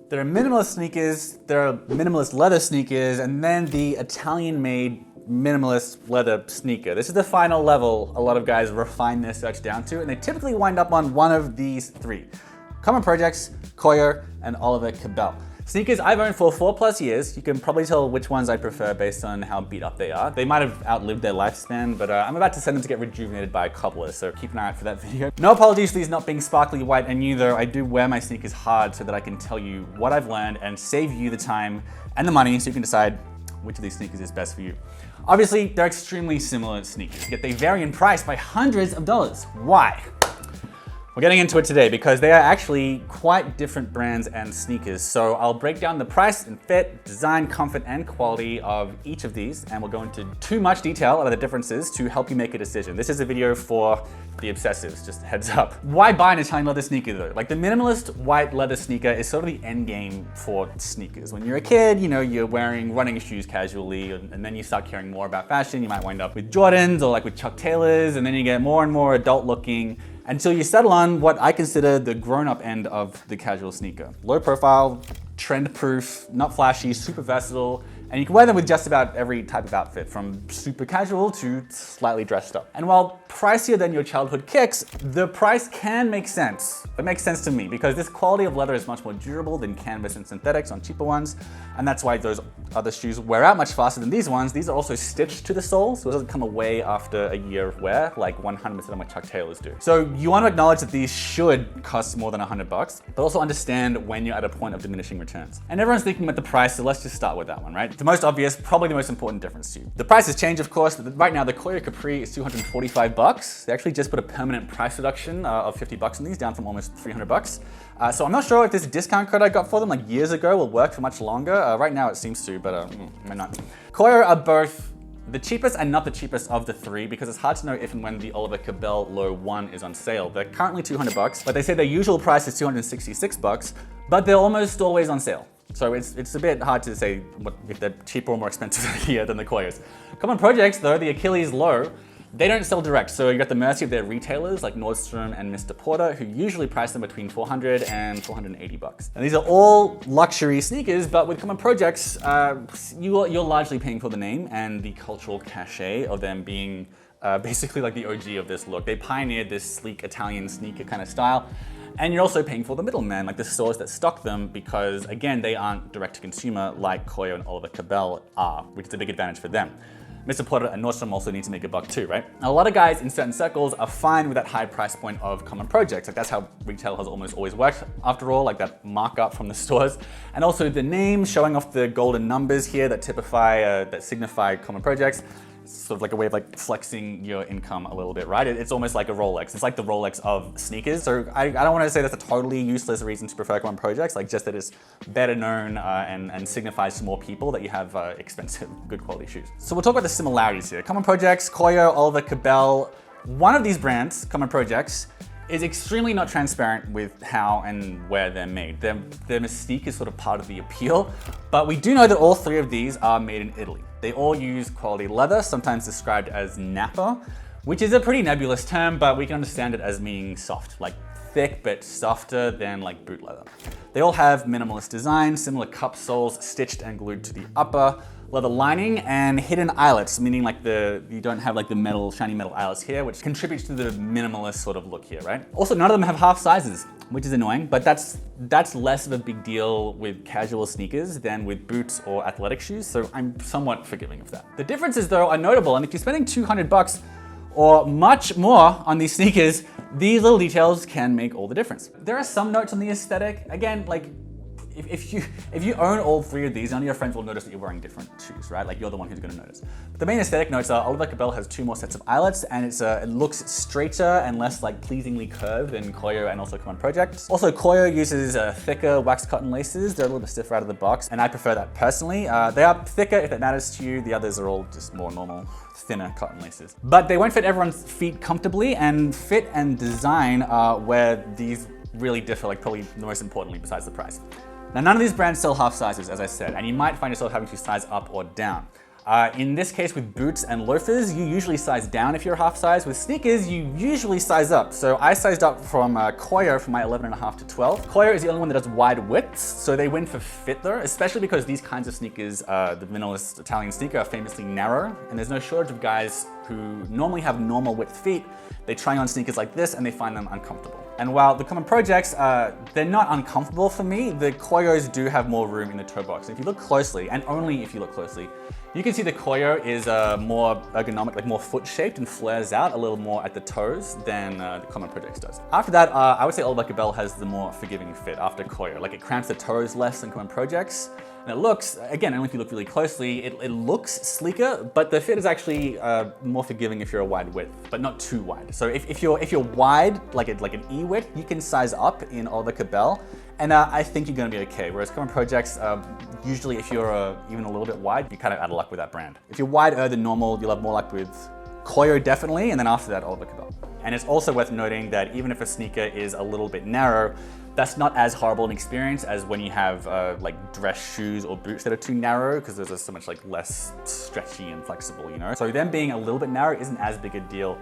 There are minimalist sneakers, there are minimalist leather sneakers, and then the Italian-made minimalist leather sneaker. This is the final level a lot of guys refine their search down to, and they typically wind up on one of these three. Common Projects, Koio, and Oliver Cabell. Sneakers I've owned for 4+ years. You can probably tell which ones I prefer based on how beat up they are. They might have outlived their lifespan, but I'm about to send them to get rejuvenated by a cobbler, so keep an eye out for that video. No apologies for these not being sparkly white and new though. I do wear my sneakers hard so that I can tell you what I've learned and save you the time and the money so you can decide which of these sneakers is best for you. Obviously, they're extremely similar sneakers, yet they vary in price by hundreds of dollars. Why? We're getting into it today because they are actually quite different brands and sneakers. So I'll break down the price and fit, design, comfort, and quality of each of these, and we'll go into too much detail about the differences to help you make a decision. This is a video for the obsessives, just a heads up. Why buy an Italian leather sneaker though? Like the minimalist white leather sneaker is sort of the end game for sneakers. When you're a kid, you know, you're wearing running shoes casually, and then you start caring more about fashion. You might wind up with Jordans or like with Chuck Taylors, and then you get more and more adult looking until you settle on what I consider the grown-up end of the casual sneaker. Low profile, trend-proof, not flashy, super versatile, and you can wear them with just about every type of outfit, from super casual to slightly dressed up. And while pricier than your childhood kicks, the price can make sense. It makes sense to me because this quality of leather is much more durable than canvas and synthetics on cheaper ones, and that's why those other shoes wear out much faster than these ones. These are also stitched to the sole, so it doesn't come away after a year of wear like 100% of my Chuck Taylors do. So you want to acknowledge that these should cost more than $100, but also understand when you're at a point of diminishing returns. And everyone's thinking about the price, so let's just start with that one, right? The most obvious, probably the most important difference to you. The price has changed, of course. Right now, the Koio Capri is $245. They actually just put a permanent price reduction of $50 on these, down from almost $300. So I'm not sure if this discount code I got for them like years ago will work for much longer. Right now it seems to, but might not. Koio are both the cheapest and not the cheapest of the three because it's hard to know if and when the Oliver Cabell Low 1 is on sale. They're currently $200, but they say their usual price is $266, but they're almost always on sale. So it's a bit hard to say if they're cheaper or more expensive here than the Koios. Common Projects though, the Achilles Low, they don't sell direct, so you got the mercy of their retailers like Nordstrom and Mr. Porter, who usually price them between $400 and $480. And these are all luxury sneakers, but with Common Projects, you're largely paying for the name and the cultural cachet of them being basically like the OG of this look. They pioneered this sleek Italian sneaker kind of style. And you're also paying for the middleman, like the stores that stock them, because again, they aren't direct to consumer like Koio and Oliver Cabell are, which is a big advantage for them. Mr. Porter and Nordstrom also need to make a buck too, right? Now, a lot of guys in certain circles are fine with that high price point of Common Projects. Like that's how retail has almost always worked after all, like that markup from the stores. And also the name showing off the golden numbers here that typify, that signify Common Projects. It's sort of like a way of like flexing your income a little bit, right? It's almost like a Rolex. It's like the Rolex of sneakers. So I don't want to say that's a totally useless reason to prefer Common Projects, like just that it's better known and signifies to more people that you have expensive, good quality shoes. So we'll talk about the similarities here. Common Projects, Koio, Oliver Cabell. One of these brands, Common Projects, is extremely not transparent with how and where they're made. Their mystique is sort of part of the appeal, but we do know that all three of these are made in Italy. They all use quality leather, sometimes described as nappa, which is a pretty nebulous term, but we can understand it as meaning soft, like thick but softer than like boot leather. They all have minimalist design, similar cup soles stitched and glued to the upper, leather lining, and hidden eyelets, meaning like you don't have like the metal, shiny metal eyelets here, which contributes to the minimalist sort of look here, right? Also, none of them have half sizes, which is annoying, but that's less of a big deal with casual sneakers than with boots or athletic shoes, so I'm somewhat forgiving of that. The differences though are notable, and if you're spending $200 or much more on these sneakers, these little details can make all the difference. There are some notes on the aesthetic. Again, like if you own all three of these, none of your friends will notice that you're wearing different shoes, right? Like you're the one who's gonna notice. But the main aesthetic notes are Oliver Cabell has 2 more sets of eyelets, and it looks straighter and less like pleasingly curved than Koio and also Common Projects. Also, Koio uses thicker waxed cotton laces. They're a little bit stiffer out of the box, and I prefer that personally. They are thicker if it matters to you. The others are all just more normal, thinner cotton laces. But they won't fit everyone's feet comfortably, and fit and design are where these really differ, like probably the most importantly besides the price. Now, none of these brands sell half sizes, as I said, and you might find yourself having to size up or down. In this case, with boots and loafers, you usually size down if you're half size. With sneakers, you usually size up. So I sized up from Koio from my 11.5 to 12. Koio is the only one that does wide widths, so they win for fit though, especially because these kinds of sneakers, the minimalist Italian sneaker, are famously narrow, and there's no shortage of guys who normally have normal width feet. They try on sneakers like this and they find them uncomfortable. And while the common projects, they're not uncomfortable for me, the Koios do have more room in the toe box. If you look closely, and only if you look closely, you can see the Koio is more ergonomic, like more foot shaped and flares out a little more at the toes than the common projects does. After that, I would say Oliver Cabell has the more forgiving fit after Koio. Like it cramps the toes less than common projects. And it looks, again, only if you look really closely, it looks sleeker, but the fit is actually more forgiving if you're a wide width, but not too wide. So if you're wide, like an E width, you can size up in Oliver Cabell, and I think you're gonna be okay. Whereas common projects, usually if you're even a little bit wide, you're kind of out of luck with that brand. If you're wider than normal, you'll have more luck with Koio definitely, and then after that, Oliver Cabell. And it's also worth noting that even if a sneaker is a little bit narrow, that's not as horrible an experience as when you have like dress shoes or boots that are too narrow, because those are so much like less stretchy and flexible, you know? So them being a little bit narrow isn't as big a deal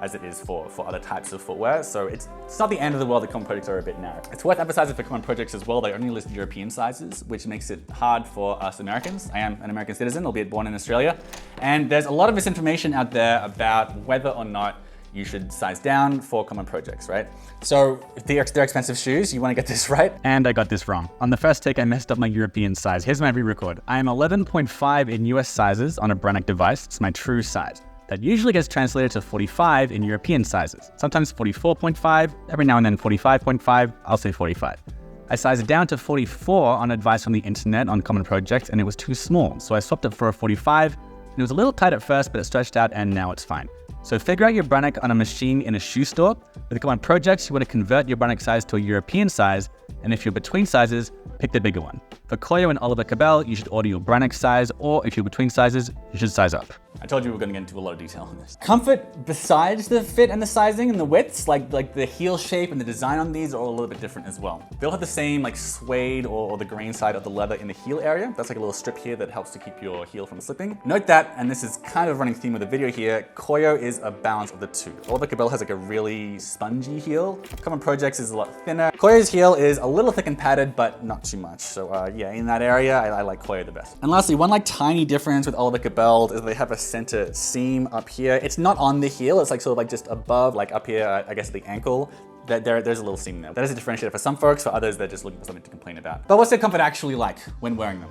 as it is for other types of footwear. So it's not the end of the world that common projects are a bit narrow. It's worth emphasizing for common projects as well, they only list European sizes, which makes it hard for us Americans. I am an American citizen, albeit born in Australia. And there's a lot of misinformation out there about whether or not you should size down for common projects, right? So if they're expensive shoes, you want to get this right. And I got this wrong. On the first take, I messed up my European size. Here's my re-record. I am 11.5 in US sizes on a Brannock device. It's my true size. That usually gets translated to 45 in European sizes. Sometimes 44.5, every now and then 45.5, I'll say 45. I sized it down to 44 on advice from the internet on common projects, and it was too small. So I swapped it for a 45, and it was a little tight at first, but it stretched out and now it's fine. So figure out your Brannock on a machine in a shoe store. With common projects, you want to convert your Brannock size to a European size, and if you're between sizes, pick the bigger one. For Koio and Oliver Cabell, you should order your Brannock size, or if you're between sizes, you should size up. I told you we were going to get into a lot of detail on this. Comfort besides the fit and the sizing and the widths, like the heel shape and the design on these are all a little bit different as well. They all have the same like suede or the grain side of the leather in the heel area. That's like a little strip here that helps to keep your heel from slipping. Note that, and this is kind of a running theme of the video here, Koio is a balance of the two. Oliver Cabell has like a really spongy heel. Common Projects is a lot thinner. Koio's heel is a little thick and padded, but not too much. So yeah, in that area, I like Koio the best. And lastly, one like tiny difference with Oliver Cabell is they have a center seam up here. It's not on the heel, it's like sort of like just above, like up here, I guess at the ankle. There's a little seam there. That is a differentiator for some folks, for others, they're just looking for something to complain about. But what's their comfort actually like when wearing them?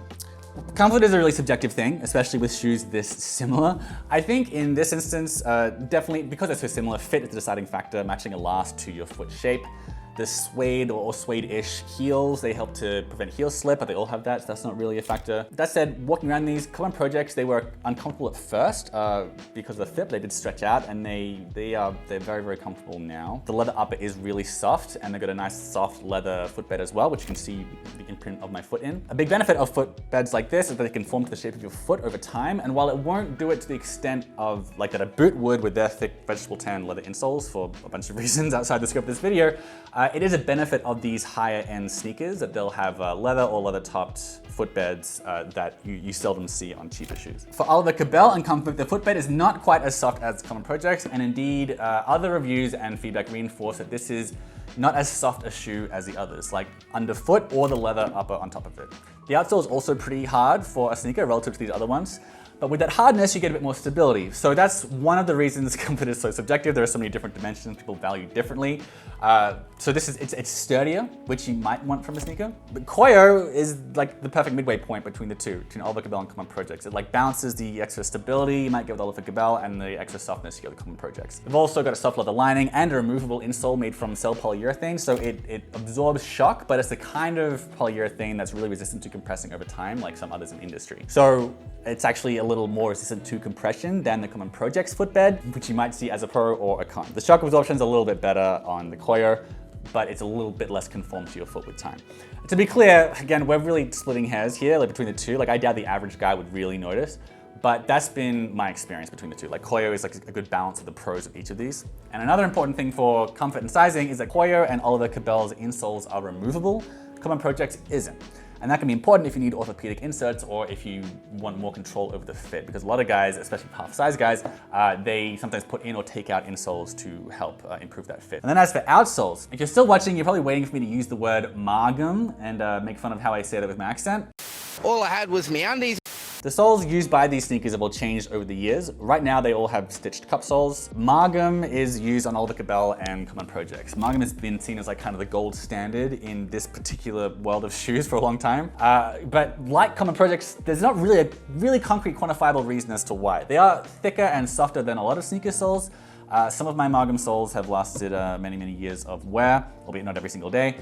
Comfort is a really subjective thing, especially with shoes this similar. I think in this instance, definitely, because they're so similar, fit is the deciding factor, matching a last to your foot shape. The suede or suede-ish heels, they help to prevent heel slip, but they all have that, so that's not really a factor. That said, walking around these common projects, they were uncomfortable at first because of the fit. They did stretch out, and they're very, very comfortable now. The leather upper is really soft, and they've got a nice soft leather footbed as well, which you can see the imprint of my foot in. A big benefit of footbeds like this is that they can form to the shape of your foot over time, and while it won't do it to the extent of like that a boot would with their thick vegetable tan leather insoles for a bunch of reasons outside the scope of this video, it is a benefit of these higher end sneakers that they'll have leather or leather topped footbeds that you seldom see on cheaper shoes. For Oliver Cabell and comfort, the footbed is not quite as soft as common projects, and indeed other reviews and feedback reinforce that this is not as soft a shoe as the others, like underfoot or the leather upper on top of it. The outsole is also pretty hard for a sneaker relative to these other ones. But with that hardness, you get a bit more stability. So that's one of the reasons comfort is so subjective. There are so many different dimensions people value differently. So this is, it's sturdier, which you might want from a sneaker. But Koio is like the perfect midway point between the two, between Oliver Cabell and common projects. It like balances the extra stability you might get with Oliver Cabell and the extra softness you get with common projects. They've also got a soft leather lining and a removable insole made from cell polyurethane. So it absorbs shock, but it's the kind of polyurethane that's really resistant to compressing over time, like some others in the industry. So it's actually a little more resistant to compression than the common projects footbed, which you might see as a pro or a con. The shock absorption is a little bit better on the Koio, but it's a little bit less conformed to your foot with time. To be clear, again, we're really splitting hairs here, like between the two. Like I doubt the average guy would really notice, but that's been my experience between the two. Like Koio is like a good balance of the pros of each of these. And another important thing for comfort and sizing is that Koio and Oliver Cabell's insoles are removable. Common Projects isn't. And that can be important if you need orthopedic inserts or if you want more control over the fit, because a lot of guys, especially half-size guys, they sometimes put in or take out insoles to help improve that fit. And then as for outsoles, if you're still watching, you're probably waiting for me to use the word Margom and make fun of how I say that with my accent. All I had was me undies. The soles used by these sneakers have all changed over the years. Right now, they all have stitched cup soles. Margom is used on Oliver Cabell and Common Projects. Margom has been seen as like kind of the gold standard in this particular world of shoes for a long time. But like Common Projects, there's not really a really concrete quantifiable reason as to why. They are thicker and softer than a lot of sneaker soles. Some of my Margom soles have lasted many, many years of wear, albeit not every single day.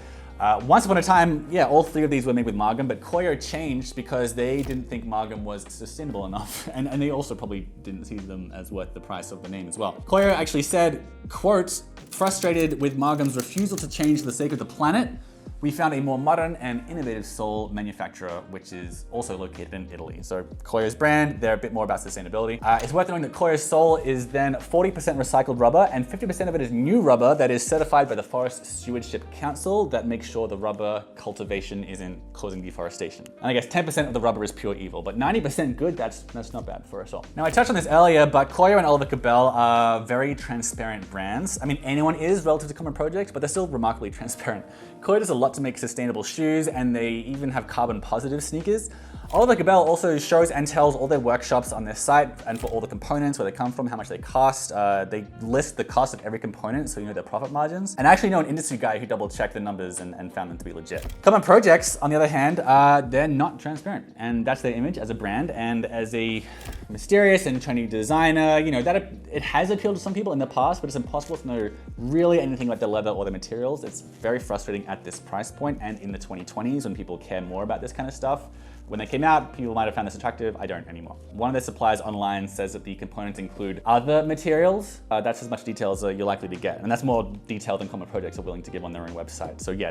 Once upon a time, yeah, all three of these were made with Margom, but Koio changed because they didn't think Margom was sustainable enough. And they also probably didn't see them as worth the price of the name as well. Koio actually said, quote, "Frustrated with Margom's refusal to change for the sake of the planet, we found a more modern and innovative sole manufacturer, which is also located in Italy." So Koio's brand, they're a bit more about sustainability. It's worth knowing that Koio's sole is then 40% recycled rubber and 50% of it is new rubber that is certified by the Forest Stewardship Council that makes sure the rubber cultivation isn't causing deforestation. And I guess 10% of the rubber is pure evil, but 90% good, that's not bad for a sole. Now I touched on this earlier, but Koio and Oliver Cabell are very transparent brands. I mean, anyone is relative to Common Projects, but they're still remarkably transparent. Koio does a lot to make sustainable shoes, and they even have carbon positive sneakers. Oliver Cabell also shows and tells all their workshops on their site and for all the components, where they come from, how much they cost. They list the cost of every component so you know their profit margins. And I actually know an industry guy who double checked the numbers and found them to be legit. Common Projects, on the other hand, they're not transparent, and that's their image as a brand. And as a mysterious and trendy designer, you know, that it has appealed to some people in the past, but it's impossible to know really anything about the leather or the materials. It's very frustrating at this price point and in the 2020s when people care more about this kind of stuff. When they came out, people might have found this attractive. I don't anymore. One of their suppliers online says that the components include other materials. That's as much detail as you're likely to get. And that's more detail than Common Projects are willing to give on their own website. So yeah,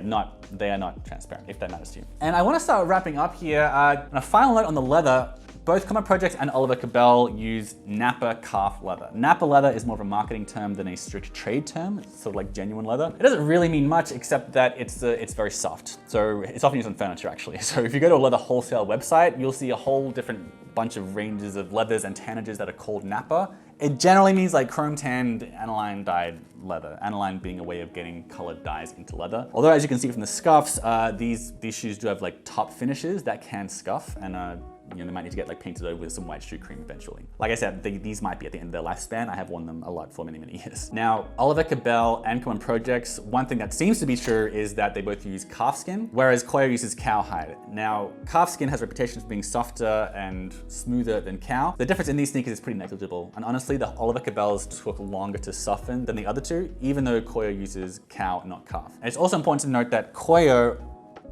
they are not transparent, if that matters to you. And I want to start wrapping up here. On a final note on the leather, both Common Projects and Oliver Cabell use nappa calf leather. Nappa leather is more of a marketing term than a strict trade term. It's sort of like genuine leather. It doesn't really mean much except that it's very soft. So it's often used on furniture actually. So if you go to a leather wholesale website, you'll see a whole different bunch of ranges of leathers and tannages that are called nappa. It generally means like chrome tanned, aniline dyed leather. Aniline being a way of getting colored dyes into leather. Although as you can see from the scuffs, these shoes do have like top finishes that can scuff, and you know, they might need to get like painted over with some white shoe cream eventually. Like I said, these might be at the end of their lifespan. I have worn them a lot for many, many years. Now, Oliver Cabell and Common Projects, one thing that seems to be true is that they both use calfskin, whereas Koio uses cowhide. Now, calfskin has a reputation for being softer and smoother than cow. The difference in these sneakers is pretty negligible. And honestly, the Oliver Cabells took longer to soften than the other two, even though Koio uses cow, not calf. And it's also important to note that Koio,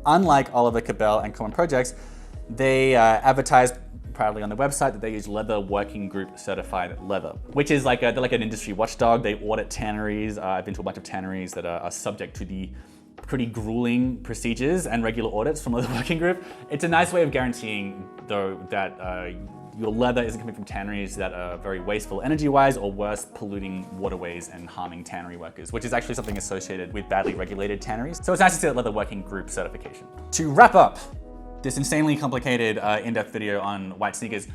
unlike Oliver Cabell and Common Projects, they advertise proudly on the website that they use Leather Working Group certified leather, which is like they're like an industry watchdog. They audit tanneries. I've been to a bunch of tanneries that are subject to the pretty grueling procedures and regular audits from Leather Working Group. It's a nice way of guaranteeing, though, that your leather isn't coming from tanneries that are very wasteful energy-wise, or worse, polluting waterways and harming tannery workers, which is actually something associated with badly regulated tanneries. So it's nice to see that Leather Working Group certification. To wrap up this insanely complicated in-depth video on white sneakers,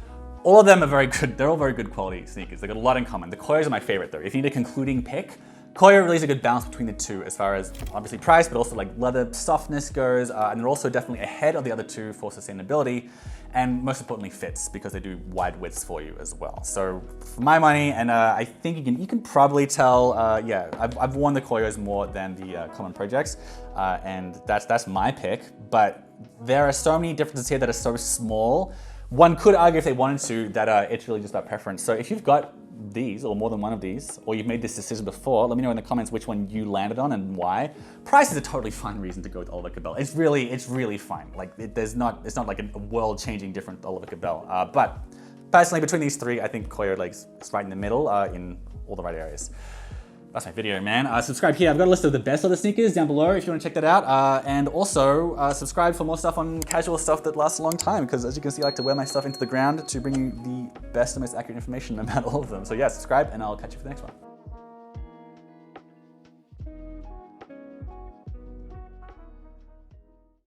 all of them are very good. They're all very good quality sneakers. They've got a lot in common. The Koios are my favorite though. If you need a concluding pick, Koio really is a good balance between the two as far as obviously price, but also like leather softness goes. And they're also definitely ahead of the other two for sustainability. And most importantly, fits, because they do wide widths for you as well. So for my money, and I think you can probably tell, yeah, I've worn the Koios more than the Common Projects, and that's my pick. But there are so many differences here that are so small. One could argue if they wanted to that it's really just about preference. So if you've got these or more than one of these, or you've made this decision before, let me know in the comments which one you landed on and why. Price is a totally fine reason to go with Oliver Cabell. It's really fine. Like it's not like a world-changing different Oliver Cabell. But personally, between these three, I think Koio like is right in the middle in all the right areas. That's my video, man. Subscribe here. I've got a list of the best leather sneakers down below if you want to check that out. And also subscribe for more stuff on casual stuff that lasts a long time, because as you can see, I like to wear my stuff into the ground to bring you the best and most accurate information about all of them. So yeah, subscribe and I'll catch you for the next one.